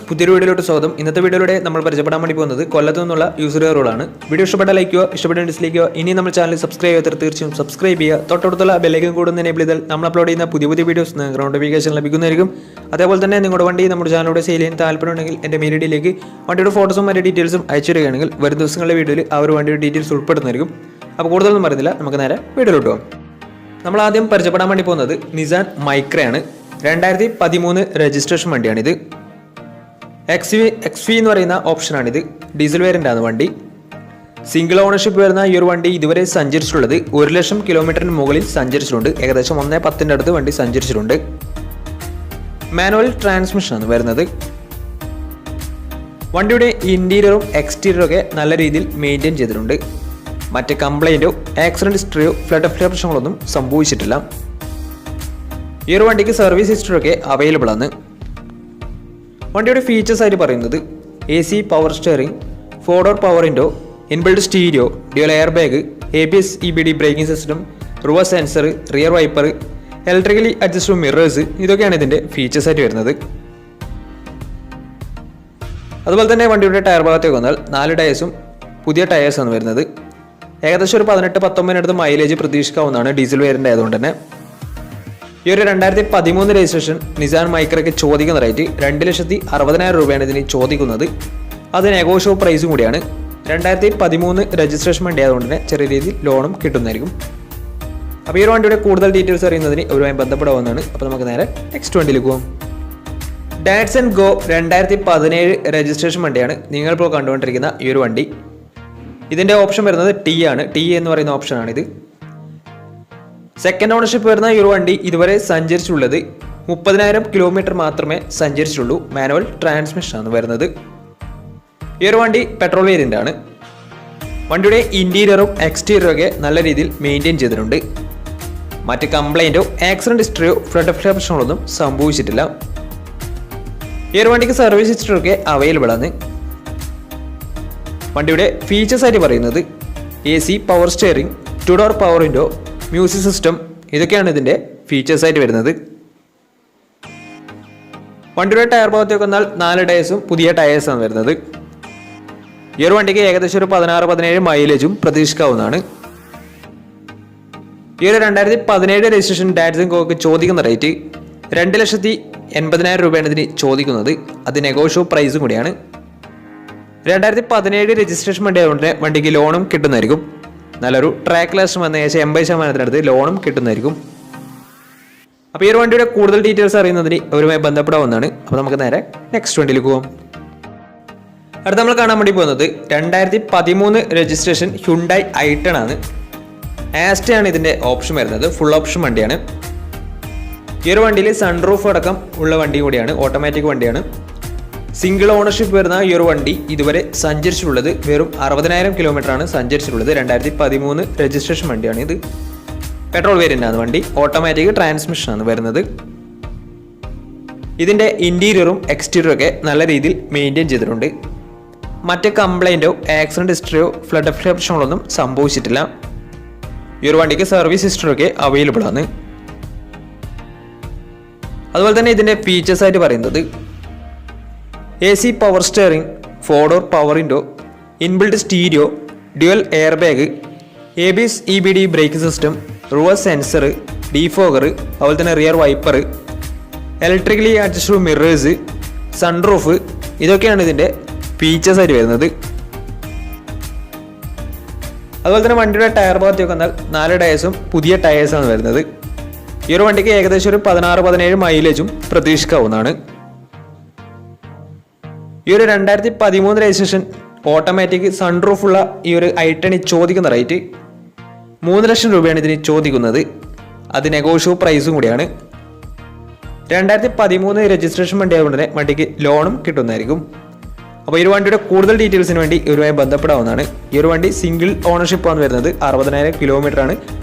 പുതിയൊരു വീഡിയോയിലോട്ട് സ്വാഗതം. ഇന്നത്തെ വീഡിയോയിലൂടെ നമ്മൾ പരിചയപ്പെടാൻ വേണ്ടി പോകുന്നത് കൊല്ലത്തു നിന്നുള്ള യൂസർ റോളാണ്. വീഡിയോ ഇഷ്ടപ്പെട്ട ലൈക്ക് ചെയ്യുക, ഇഷ്ടപ്പെട്ട ഡിസ്ലൈക്ക് ചെയ്യുക. ഇനി നമ്മൾ ചാനൽ സബ്സ്ക്രൈബ് ചെയ്യാത്ത തീർച്ചയായും സബ്സ്ക്രൈബ് ചെയ്യുക. തൊട്ടടുത്തുള്ള ബെല്ലൈക്കൻ കൂടുന്ന എനേബിൾ ചെയ്താൽ നമ്മൾ അപ്ലോഡ് ചെയ്യുന്ന പുതിയ വീഡിയോസ് നോട്ടിഫിക്കേഷൻ ലഭിക്കുന്നതായിരിക്കും. അതേപോലെ തന്നെ നിങ്ങളുടെ വണ്ടി നമ്മുടെ ചാനലിലൂടെ സെയിൽ ചെയ്യാൻ താല്പര്യമുണ്ടെങ്കിൽ എൻ്റെ മെയിൽ ഐഡിയിലേക്ക് വണ്ടിയുടെ ഫോട്ടോസും മറ്റു ഡീറ്റെയിൽസും അയച്ചു തരികയാണെങ്കിൽ വരും ദിവസങ്ങളിലെ വീഡിയോയിൽ ആ ഒരു വണ്ടിയുടെ ഡീറ്റെയിൽസ് ഉൾപ്പെടുന്നതായിരിക്കും. അപ്പോൾ കൂടുതലൊന്നും പറയുന്നില്ല, നമുക്ക് നേരെ വീഡിയോയിലോട്ട് പോകാം. നമ്മൾ ആദ്യം പരിചയപ്പെടാൻ വേണ്ടി പോകുന്നത് നിസാൻ മൈക്രയാണ്. 2013 രജിസ്ട്രേഷൻ വണ്ടിയാണിത്. XV എന്ന് പറയുന്ന ഓപ്ഷനാണിത്. ഡീസൽ വേരിയൻ്റ് ആണ് വണ്ടി. സിംഗിൾ ഓണർഷിപ്പ് വരുന്ന ഈ ഒരു വണ്ടി ഇതുവരെ സഞ്ചരിച്ചിട്ടുള്ളത് 1,00,000 കിലോമീറ്ററിന് മുകളിൽ സഞ്ചരിച്ചിട്ടുണ്ട്. ഏകദേശം 1.10 അടുത്ത് വണ്ടി സഞ്ചരിച്ചിട്ടുണ്ട്. മാനുവൽ ട്രാൻസ്മിഷനാണ് വരുന്നത്. വണ്ടിയുടെ ഇൻറ്റീരിയറും എക്സ്റ്റീരിയറും ഒക്കെ നല്ല രീതിയിൽ മെയിൻറ്റെയിൻ ചെയ്തിട്ടുണ്ട്. മറ്റ് കംപ്ലൈൻറ്റോ ആക്സിഡൻറ്റ് ഹിസ്റ്ററിയോ ഫ്ലഡ് പ്രശ്നങ്ങളൊന്നും സംഭവിച്ചിട്ടില്ല. ഈ ഒരു വണ്ടിക്ക് സർവീസ് ഹിസ്റ്ററി ഒക്കെ അവൈലബിൾ ആണ്. വണ്ടിയുടെ ഫീച്ചേഴ്സ് ആയിട്ട് പറയുന്നത് AC power steering, 4-door power window, inbuilt stereo, dual air bag, ABS EBD braking system, reverse sensor, rear wiper, electrically adjustable mirrors, ഇതൊക്കെയാണ് ഇതിൻ്റെ ഫീച്ചേഴ്സ് ആയിട്ട് വരുന്നത്. അതുപോലെ തന്നെ വണ്ടിയുടെ ടയർ ഭാഗത്തേക്ക് വന്നാൽ 4 ടയേഴ്സും പുതിയ ടയേഴ്സാണ് വരുന്നത്. ഏകദേശം ഒരു 18-19 അടുത്ത് മൈലേജ് പ്രതീക്ഷിക്കാവുന്നതാണ് ഡീസൽ വേരിയൻ്റ് ആയതുകൊണ്ട് തന്നെ. ഈ ഒരു 2013 രജിസ്ട്രേഷൻ നിസാൻ മൈക്രയ്ക്ക് ചോദിക്കുന്ന റേറ്റ് 2,60,000 രൂപയാണ് ഇതിന് ചോദിക്കുന്നത്. അത് നെഗോഷ്യബിൾ പ്രൈസും കൂടിയാണ്. 2013 രജിസ്ട്രേഷൻ വണ്ടി ആയതുകൊണ്ട് തന്നെ ചെറിയ രീതിയിൽ ലോണും കിട്ടുന്നതായിരിക്കും. അപ്പോൾ ഈ ഒരു വണ്ടിയുടെ കൂടുതൽ ഡീറ്റെയിൽസ് അറിയുന്നതിന് ഇവരുമായി ബന്ധപ്പെടാവുന്നതാണ്. അപ്പോൾ നമുക്ക് നേരെ നെക്സ്റ്റ് വണ്ടിയിലേക്ക് പോകാം. ഡാറ്റ്സൺ ഗോ 2017 രജിസ്ട്രേഷൻ വണ്ടിയാണ് നിങ്ങളിപ്പോൾ കണ്ടുകൊണ്ടിരിക്കുന്ന ഈ ഒരു വണ്ടി. ഇതിൻ്റെ ഓപ്ഷൻ വരുന്നത് T ആണ്. T എന്ന് പറയുന്ന ഓപ്ഷനാണിത്. സെക്കൻഡ് ഓണർഷിപ്പ് വരുന്ന ഈ ഒരു വണ്ടി ഇതുവരെ സഞ്ചരിച്ചിട്ടുള്ളത് 30,000 കിലോമീറ്റർ മാത്രമേ സഞ്ചരിച്ചിട്ടുള്ളൂ. മാനുവൽ ട്രാൻസ്മിഷൻ ആണ് വരുന്നത്. ഈ ഒരു വണ്ടി പെട്രോൾ വേരിയൻ്റ് ആണ്. വണ്ടിയുടെ ഇൻറ്റീരിയറും എക്സ്റ്റീരിയറും ഒക്കെ നല്ല രീതിയിൽ മെയിൻറ്റെയിൻ ചെയ്തിട്ടുണ്ട്. മറ്റ് കംപ്ലൈൻറ്റോ ആക്സിഡൻറ്റ് ഹിസ്റ്ററിയോ ഫ്ലഡ് പ്രശ്നങ്ങളൊന്നും സംഭവിച്ചിട്ടില്ല. ഈ ഒരു വണ്ടിക്ക് സർവീസ് ഹിസ്റ്ററി ഒക്കെ അവൈലബിൾ ആണ്. വണ്ടിയുടെ ഫീച്ചേഴ്സ് ആയിട്ട് പറയുന്നത് AC power steering, 2-door power window, music system, ഇതൊക്കെയാണ് ഇതിൻ്റെ ഫീച്ചേഴ്സ് ആയിട്ട് വരുന്നത്. വണ്ടിയുടെ ടയർ ഭാഗത്തേക്ക് വന്നാൽ 4 ടയേഴ്സും പുതിയ ടയേഴ്സാണ് വരുന്നത്. ഈ ഒരു വണ്ടിക്ക് ഏകദേശം ഒരു 16-17 മൈലേജും പ്രതീക്ഷിക്കാവുന്നതാണ്. ഈ ഒരു 2017 രജിസ്ട്രേഷൻ ഡാറ്റ്സൺ ഗോക്ക് ചോദിക്കുന്ന റേറ്റ് 2,80,000 രൂപയാണ് ഇതിന് ചോദിക്കുന്നത്. അത് നെഗോഷ്യബിൾ പ്രൈസും കൂടിയാണ്. 2017 രജിസ്ട്രേഷൻ വണ്ടി ആയതുകൊണ്ട് വണ്ടിക്ക് ലോണും കിട്ടുന്നതായിരിക്കും. നല്ലൊരു ട്രാക്ക് ലാസ്റ്റ് വന്ന ഏകദേശം 80% ലോണും കിട്ടുന്നതായിരിക്കും. അപ്പോൾ ഈ ഒരു വണ്ടിയുടെ കൂടുതൽ ഡീറ്റെയിൽസ് അറിയുന്നതിന് അവരുമായി ബന്ധപ്പെടാവുന്നതാണ്. അപ്പോൾ നമുക്ക് നേരെ നെക്സ്റ്റ് വണ്ടിയിലേക്ക് പോകാം. അടുത്ത നമ്മൾ കാണാൻ വേണ്ടി പോകുന്നത് 2013 രജിസ്ട്രേഷൻ ഹ്യുണ്ടായി i10 ആണ്. ആസ്റ്റയാണ് ഇതിൻ്റെ ഓപ്ഷൻ വരുന്നത്. ഫുൾ ഓപ്ഷൻ വണ്ടിയാണ്. ഈ ഒരു വണ്ടിയിൽ സൺറൂഫ് അടക്കം ഉള്ള വണ്ടി കൂടിയാണ്. ഓട്ടോമാറ്റിക് വണ്ടിയാണ്. സിംഗിൾ ഓണർഷിപ്പ് വരുന്ന ഈ ഒരു വണ്ടി ഇതുവരെ സഞ്ചരിച്ചിട്ടുള്ളത് വെറും 60,000 കിലോമീറ്റർ ആണ് സഞ്ചരിച്ചിട്ടുള്ളത്. 2013 രജിസ്ട്രേഷൻ വണ്ടിയാണ് ഇത്. പെട്രോൾ വേരിയൻ്റ് ആണ് വണ്ടി. ഓട്ടോമാറ്റിക് ട്രാൻസ്മിഷൻ ആണ് വരുന്നത്. ഇതിൻ്റെ ഇൻറ്റീരിയറും എക്സ്റ്റീരിയറും ഒക്കെ നല്ല രീതിയിൽ മെയിൻറ്റെയിൻ ചെയ്തിട്ടുണ്ട്. മറ്റ് കംപ്ലൈൻറ്റോ ആക്സിഡൻറ്റ് ഹിസ്റ്ററിയോ ഫ്ലഡ് പ്രശ്നങ്ങളൊന്നും സംഭവിച്ചിട്ടില്ല. ഈ ഒരു വണ്ടിക്ക് സർവീസ് ഹിസ്റ്ററി ഒക്കെ അവൈലബിൾ ആണ്. അതുപോലെ തന്നെ ഇതിൻ്റെ ഫീച്ചേഴ്സ് ആയിട്ട് പറയുന്നത് AC power steering, 4-door power window, inbuilt stereo, dual air bag, ABS EBD braking system, reverse sensor, defogger, അതുപോലെ തന്നെ rear wiper, electrically adjustable mirrors, sunroof, ഇതൊക്കെയാണ് ഇതിൻ്റെ ഫീച്ചേഴ്സ് ആയിട്ട് വരുന്നത്. അതുപോലെ തന്നെ വണ്ടിയുടെ ടയർ ഭാഗത്തേക്ക് വന്നാൽ 4 ടയേഴ്സും പുതിയ ടയേഴ്സാണ് വരുന്നത്. ഈ ഒരു വണ്ടിക്ക് ഏകദേശം ഒരു 16-17 മൈലേജും പ്രതീക്ഷിക്കാവുന്നതാണ്. ഈ ഒരു 2013 രജിസ്ട്രേഷൻ ഓട്ടോമാറ്റിക് സൺറൂഫുള്ള ഈ ഒരു i10 ചോദിക്കുന്ന റേറ്റ് 3,00,000 രൂപയാണ് ഇതിന് ചോദിക്കുന്നത്. അത് നെഗോഷ്യബിൾ പ്രൈസും കൂടിയാണ്. 2013 രജിസ്ട്രേഷൻ വണ്ടി ആയതുകൊണ്ട് തന്നെ വണ്ടിക്ക് ലോണും കിട്ടുന്നതായിരിക്കും. അപ്പോൾ ഈ ഒരു വണ്ടിയുടെ കൂടുതൽ ഡീറ്റെയിൽസിന് വേണ്ടി ഇവരുമായി ബന്ധപ്പെടാവുന്നതാണ്. ഈ ഒരു വണ്ടി സിംഗിൾ ഓണർഷിപ്പ് ആണ് വരുന്നത്. 60,000 കിലോമീറ്റർ ആണ്.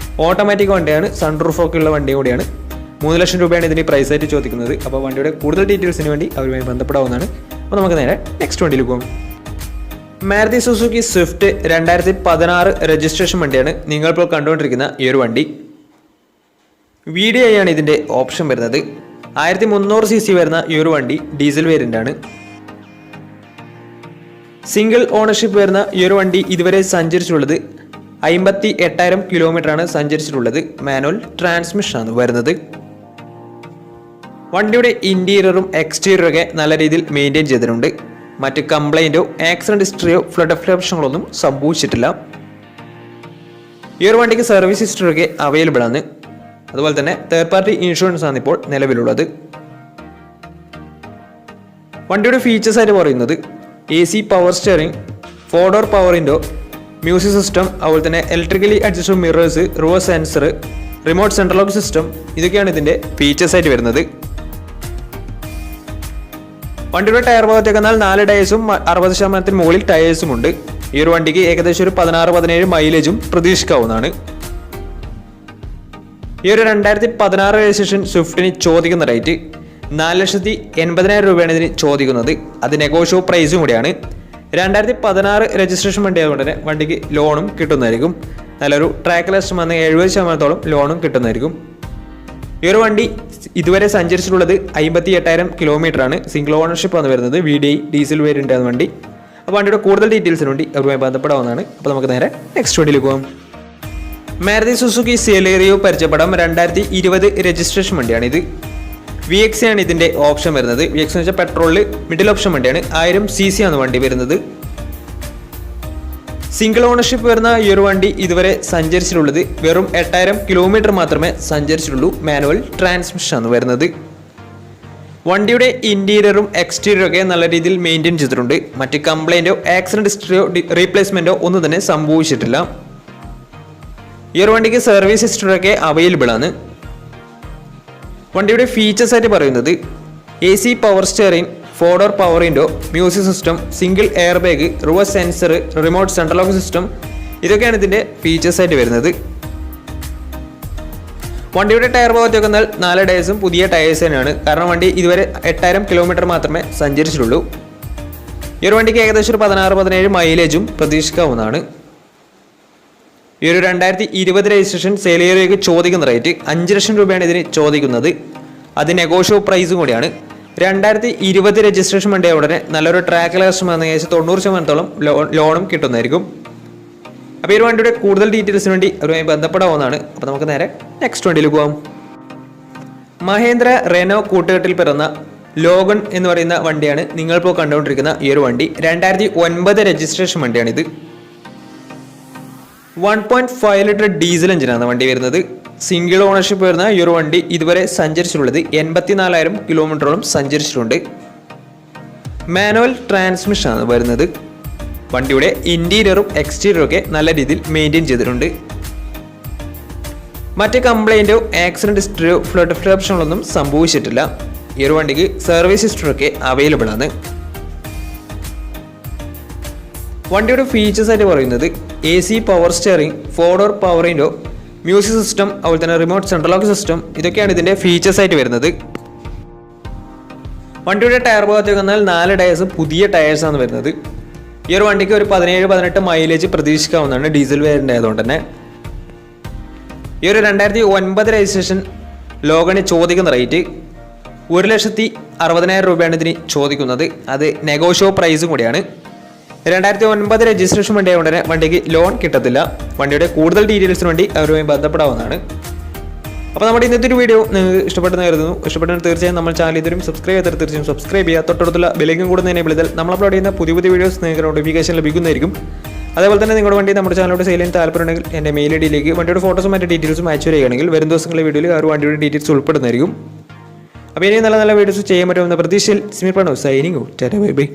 ഓട്ടോമാറ്റിക് വണ്ടിയാണ്. സൺറൂഫ് ഒക്കെ ഉള്ള വണ്ടി കൂടിയാണ്. 3,00,000 രൂപയാണ് ഇതിന് പ്രൈസ് ആയിട്ട് ചോദിക്കുന്നത്. അപ്പോൾ വണ്ടിയുടെ കൂടുതൽ ഡീറ്റെയിൽസിന് വേണ്ടി അവരുമായി ബന്ധപ്പെടാവുന്നതാണ്. അപ്പോൾ നമുക്ക് നേരെ നെക്സ്റ്റ് വണ്ടിയിൽ പോകും. മാരുതി സുസുക്കി സ്വിഫ്റ്റ് 2016 രജിസ്ട്രേഷൻ വണ്ടിയാണ് നിങ്ങളിപ്പോൾ കണ്ടുകൊണ്ടിരിക്കുന്ന ഈ ഒരു വണ്ടി. VDI ആണ് ഇതിൻ്റെ ഓപ്ഷൻ വരുന്നത്. 1300 cc വരുന്ന ഈ ഒരു വണ്ടി ഡീസൽ വേരിയൻ്റ് ആണ്. സിംഗിൾ ഓണർഷിപ്പ് വരുന്ന ഈ ഒരു വണ്ടി ഇതുവരെ സഞ്ചരിച്ചിട്ടുള്ളത് 58,000 കിലോമീറ്ററാണ് സഞ്ചരിച്ചിട്ടുള്ളത്. മാനുവൽ ട്രാൻസ്മിഷനാണ് വരുന്നത്. വണ്ടിയുടെ ഇൻറ്റീരിയറും എക്സ്റ്റീരിയറും ഒക്കെ നല്ല രീതിയിൽ മെയിൻറ്റെയിൻ ചെയ്തിട്ടുണ്ട്. മറ്റ് കംപ്ലൈൻറ്റോ ആക്സിഡൻറ്റ് ഹിസ്റ്ററിയോ ഫ്ലഡ് പ്രശ്നങ്ങളൊന്നും സംഭവിച്ചിട്ടില്ല. ഈ ഒരു വണ്ടിക്ക് സർവീസ് ഹിസ്റ്ററിയൊക്കെ അവൈലബിൾ ആണ്. അതുപോലെ തന്നെ തേർഡ് പാർട്ടി ഇൻഷുറൻസ് ആണ് ഇപ്പോൾ നിലവിലുള്ളത്. വണ്ടിയുടെ ഫീച്ചേഴ്സ് ആയിട്ട് പറയുന്നത് AC power steering, 4-door power window, music system, അതുപോലെ തന്നെ electrically adjustable mirrors, reverse sensor, remote central lock system, ഇതൊക്കെയാണ് ഇതിൻ്റെ ഫീച്ചേഴ്സ് ആയിട്ട് വരുന്നത്. വണ്ടിയുടെ ടയർ ഭാഗത്തേക്ക് എന്നാൽ 4 ടയേഴ്സും 60% മുകളിൽ ടയേഴ്സും ഉണ്ട്. ഈ ഒരു വണ്ടിക്ക് ഏകദേശം ഒരു 16-17 മൈലേജും പ്രതീക്ഷിക്കാവുന്നതാണ്. ഈ ഒരു 2016 രജിസ്ട്രേഷൻ സ്വിഫ്റ്റിന് ചോദിക്കുന്ന റേറ്റ് 4,80,000 രൂപയാണ് ഇതിന് ചോദിക്കുന്നത്. അത് നെഗോഷ്യബിൾ പ്രൈസും കൂടിയാണ്. 2016 രജിസ്ട്രേഷൻ വണ്ടി ആയതുകൊണ്ട് തന്നെ വണ്ടിക്ക് ലോണും കിട്ടുന്നതായിരിക്കും. നല്ലൊരു ട്രാക്ക് ലെസ് വന്ന് 70% ലോണും കിട്ടുന്നതായിരിക്കും. ഈ ഒരു വണ്ടി ഇതുവരെ സഞ്ചരിച്ചിട്ടുള്ളത് 58,000 കിലോമീറ്ററാണ്. സിംഗിൾ ഓണർഷിപ്പ് ആണ് വരുന്നത്. VDI ഡീസൽ വേരിയൻ്റ് ആണ് വണ്ടി. അപ്പോൾ വണ്ടിയുടെ കൂടുതൽ ഡീറ്റെയിൽസിന് വേണ്ടി അവരുമായി ബന്ധപ്പെടാവുന്നതാണ്. അപ്പോൾ നമുക്ക് നേരെ നെക്സ്റ്റ് വണ്ടിയിലേക്ക് പോകാം. മാരുതി സുസുക്കി സെലേറിയോ പരിചയപ്പെടാം. 2020 രജിസ്ട്രേഷൻ വണ്ടിയാണ് ഇത്. VX ആണ് ഇതിൻ്റെ ഓപ്ഷൻ വരുന്നത്. VX എന്ന് വെച്ചാൽ പെട്രോളിൽ മിഡിൽ ഓപ്ഷൻ വണ്ടിയാണ്. 1000 cc ആണ് വണ്ടി വരുന്നത്. സിംഗിൾ ഓണർഷിപ്പ് വരുന്ന ഈ ഒരു വണ്ടി ഇതുവരെ സഞ്ചരിച്ചിട്ടുള്ളത് വെറും 8,000 കിലോമീറ്റർ മാത്രമേ സഞ്ചരിച്ചിട്ടുള്ളൂ. മാനുവൽ ട്രാൻസ്മിഷൻ ആണ് വരുന്നത്. വണ്ടിയുടെ ഇൻറ്റീരിയറും എക്സ്റ്റീരിയറും ഒക്കെ നല്ല രീതിയിൽ മെയിൻറ്റെയിൻ ചെയ്തിട്ടുണ്ട്. മറ്റ് കംപ്ലൈൻറ്റോ ആക്സിഡൻറ്റ് ഹിസ്റ്ററിയോ റീപ്ലേസ്മെൻറ്റോ ഒന്നും തന്നെ സംഭവിച്ചിട്ടില്ല. ഈ ഒരു വണ്ടിക്ക് സർവീസ് ഹിസ്റ്ററിയൊക്കെ അവൈലബിൾ ആണ്. വണ്ടിയുടെ ഫീച്ചേഴ്സ് ആയിട്ട് പറയുന്നത് AC power steering, 4-door power window, music system, single air bag, reverse sensor, remote central lock system, ഇതൊക്കെയാണ് ഇതിൻ്റെ ഫീച്ചേഴ്സ് ആയിട്ട് വരുന്നത്. വണ്ടിയുടെ ടയർ ഭാഗത്തേക്ക് വന്നാൽ 4 ടയേഴ്സും പുതിയ ടയേഴ്സ് തന്നെയാണ്. കാരണം വണ്ടി ഇതുവരെ 8,000 കിലോമീറ്റർ മാത്രമേ സഞ്ചരിച്ചിട്ടുള്ളൂ. ഈ ഒരു വണ്ടിക്ക് ഏകദേശം ഒരു 16-17 മൈലേജും പ്രതീക്ഷിക്കാവുന്നതാണ്. ഈ ഒരു 2020 രജിസ്ട്രേഷൻ സെലേറിയോയ്ക്ക് ചോദിക്കുന്ന റേറ്റ് 5 ലക്ഷം രൂപയാണ് ഇതിന് ചോദിക്കുന്നത്. അത് നെഗോഷ്യബിൾ പ്രൈസും കൂടിയാണ്. 2020 രജിസ്ട്രേഷൻ വണ്ടിയായ ഉടനെ നല്ലൊരു ട്രാക്ക് ലെസ് വന്ന ഏകദേശം 90% ലോണും കിട്ടുന്നതായിരിക്കും. അപ്പോൾ ഈ ഒരു വണ്ടിയുടെ കൂടുതൽ ഡീറ്റെയിൽസിന് വേണ്ടി അവരുമായി ബന്ധപ്പെടാവുന്നതാണ്. അപ്പോൾ നമുക്ക് നേരെ നെക്സ്റ്റ് വണ്ടിയിൽ പോകാം. മഹേന്ദ്ര റെനോ കൂട്ടുകെട്ടിൽ പിറന്ന ലോഗൺ എന്ന് പറയുന്ന വണ്ടിയാണ് നിങ്ങളിപ്പോൾ കണ്ടുകൊണ്ടിരിക്കുന്ന ഈ ഒരു വണ്ടി. 2009 രജിസ്ട്രേഷൻ വണ്ടിയാണിത്. 1.5 ലിറ്റർ ഡീസൽ എഞ്ചിനാണ് വണ്ടി വരുന്നത്. സിംഗിൾ ഓണർഷിപ്പ് വരുന്ന ഈ ഒരു വണ്ടി ഇതുവരെ സഞ്ചരിച്ചിട്ടുള്ളത് 84,000 കിലോമീറ്ററോളം സഞ്ചരിച്ചിട്ടുണ്ട്. മാനുവൽ ട്രാൻസ്മിഷനാണ് വരുന്നത്. വണ്ടിയുടെ ഇൻറ്റീരിയറും എക്സ്റ്റീരിയറും ഒക്കെ നല്ല രീതിയിൽ മെയിൻറ്റെയിൻ ചെയ്തിട്ടുണ്ട്. മറ്റ് കംപ്ലൈൻറ്റോ ആക്സിഡൻറ്റ് ഹിസ്റ്ററിയോ ഫ്ലഡ് പ്രശ്നങ്ങളൊന്നും സംഭവിച്ചിട്ടില്ല. ഈ ഒരു വണ്ടിക്ക് സർവീസ് ഹിസ്റ്ററിയൊക്കെ അവൈലബിൾ ആണ്. വണ്ടിയുടെ ഫീച്ചേഴ്സ് ആയിട്ട് പറയുന്നത് AC power steering, 4-door power window, music system, അതുപോലെ തന്നെ റിമോട്ട് സെൻട്രൽ ലോക്ക് സിസ്റ്റം, ഇതൊക്കെയാണ് ഇതിൻ്റെ ഫീച്ചേഴ്സ് ആയിട്ട് വരുന്നത്. വണ്ടിയുടെ ടയർ ഭാഗത്തേക്ക് വന്നാൽ 4 ടയേഴ്സ് പുതിയ ടയേഴ്സാണ് വരുന്നത്. ഈ ഒരു വണ്ടിക്ക് ഒരു 17-18 മൈലേജ് പ്രതീക്ഷിക്കാവുന്നതാണ് ഡീസൽ വേരിയൻ്റ് ആയതുകൊണ്ട് തന്നെ. ഈ ഒരു 2009 രജിസ്ട്രേഷൻ ലോഗണിന് ചോദിക്കുന്ന റേറ്റ് 1,60,000 രൂപയാണ് ഇതിന് ചോദിക്കുന്നത്. അത് നെഗോഷ്യബിൾ പ്രൈസും കൂടിയാണ്. 2009 രജിസ്ട്രേഷൻ വണ്ടി ആയതുകൊണ്ട് തന്നെ വണ്ടിക്ക് ലോൺ കിട്ടത്തില്ല. വണ്ടിയുടെ കൂടുതൽ ഡീറ്റെയിൽസിന് വേണ്ടി അവരുമായി ബന്ധപ്പെടാവുന്നതാണ്. അപ്പോൾ നമ്മുടെ ഇന്നത്തെ ഒരു വീഡിയോ നിങ്ങൾക്ക് ഇഷ്ടപ്പെട്ടെന്ന് കരുതുന്നു. ഇഷ്ടപ്പെട്ടെന്ന് തീർച്ചയായും നമ്മൾ ചാനൽ ഇതുവരും സബ്സ്ക്രൈബ് ചെയ്താൽ തീർച്ചയായും സബ്സ്ക്രൈബ് ചെയ്യുക. തൊട്ടടുത്തുള്ള ബെല്ലിക്കും കൂടെ എനേബിൾ ചെയ്താൽ നമ്മൾ അപ്ലോഡ് ചെയ്യുന്ന പുതിയ വീഡിയോസ് നിങ്ങൾക്ക് നോട്ടിഫിക്കേഷൻ ലഭിക്കുന്നതായിരിക്കും. അതേപോലെ തന്നെ നിങ്ങളുടെ വണ്ടി നമ്മുടെ ചാനലോട് സെയിൽ ചെയ്യാൻ താല്പര്യമുണ്ടെങ്കിൽ എൻ്റെ മെയിൽ ഐഡിയിലേക്ക് വണ്ടിയുടെ ഫോട്ടോസും മറ്റു ഡീറ്റെയിൽസും അയച്ചു വരികയാണെങ്കിൽ വരും ദിവസങ്ങളിലെ വീഡിയോയിൽ ആ ഒരു വണ്ടിയുടെ ഡീറ്റെയിൽസ് ഉൾപ്പെടുന്നതായിരിക്കും. അപ്പോൾ ഇനി നല്ല വീഡിയോസ് ചെയ്യാൻ പറ്റുമെന്ന പ്രതീക്ഷയിൽ സ്മിർ പണോ സൈനിങ്. Bye bye.